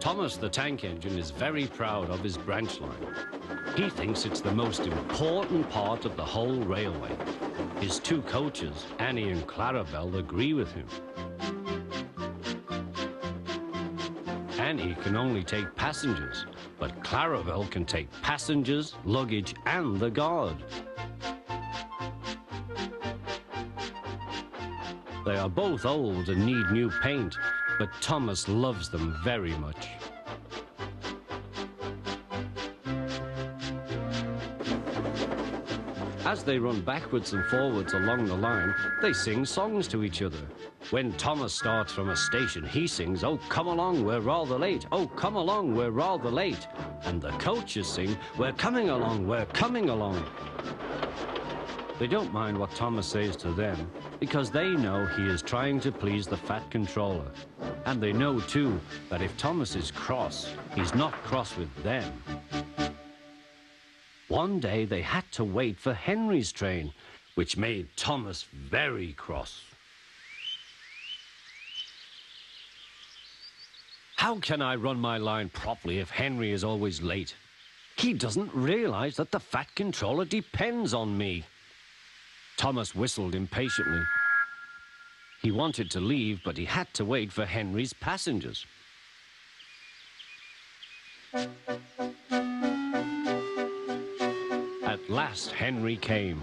Thomas the Tank Engine is very proud of his branch line. He thinks it's the most important part of the whole railway. His two coaches, Annie and Clarabelle, agree with him. Annie can only take passengers, but Clarabelle can take passengers, luggage, and the guard. They are both old and need new paint, but Thomas loves them very much. As they run backwards and forwards along the line, they sing songs to each other. When Thomas starts from a station, he sings, "Oh, come along, we're rather late. Oh, come along, we're rather late." And the coaches sing, "We're coming along, we're coming along." They don't mind what Thomas says to them, because they know he is trying to please the Fat Controller. And they know, too, that if Thomas is cross, he's not cross with them. One day they had to wait for Henry's train, which made Thomas very cross. How can I run my line properly if Henry is always late? He doesn't realize that the Fat Controller depends on me. Thomas whistled impatiently. He wanted to leave, but he had to wait for Henry's passengers. At last, Henry came.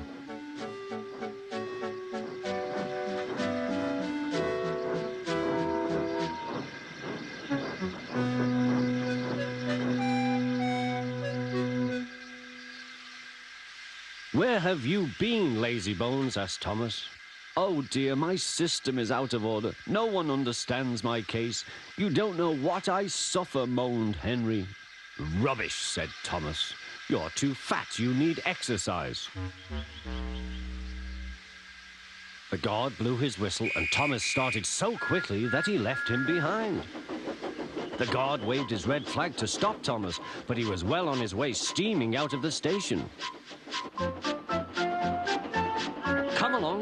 "Where have you been, Lazybones?" asked Thomas. "Oh dear, my system is out of order. No one understands my case. You don't know what I suffer," moaned Henry. "Rubbish," said Thomas. "You're too fat. You need exercise." The guard blew his whistle, and Thomas started so quickly that he left him behind. The guard waved his red flag to stop Thomas, but he was well on his way, steaming out of the station.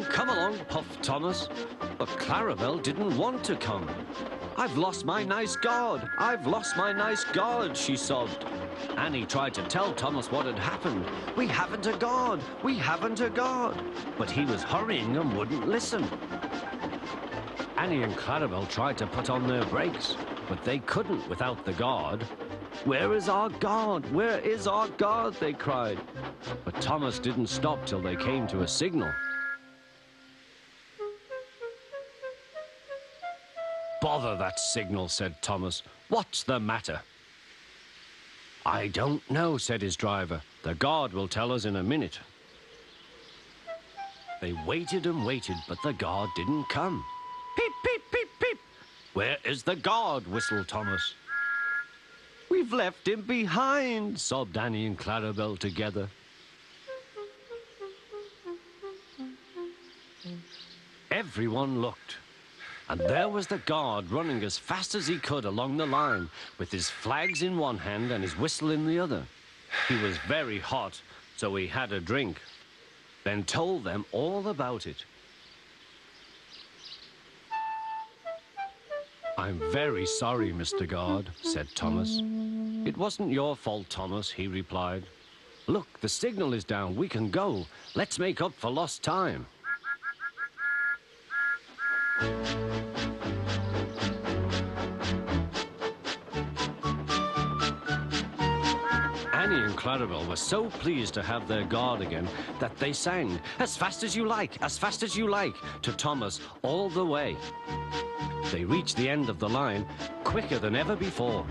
Come along, puffed Thomas. But Clarabelle didn't want to come. "I've lost my nice guard. I've lost my nice guard," she sobbed. Annie tried to tell Thomas what had happened. "We haven't a guard. We haven't a guard." But he was hurrying and wouldn't listen. Annie and Clarabelle tried to put on their brakes, but they couldn't without the guard. "Where is our guard? Where is our guard?" they cried. But Thomas didn't stop till they came to a signal. "Bother that signal," said Thomas. "What's the matter?" "I don't know," said his driver. "The guard will tell us in a minute." They waited and waited, but the guard didn't come. "Peep, peep, peep, peep." "Where is the guard?" whistled Thomas. "We've left him behind," sobbed Annie and Clarabelle together. Everyone looked, and there was the guard running as fast as he could along the line, with his flags in one hand and his whistle in the other. He was very hot, so he had a drink, then told them all about it. "I'm very sorry, Mr. Guard," said Thomas. "It wasn't your fault, Thomas," he replied. "Look, the signal is down. We can go. Let's make up for lost time." Annie and Clarabelle were so pleased to have their guard again that they sang, "As fast as you like, as fast as you like," to Thomas all the way. They reached the end of the line quicker than ever before.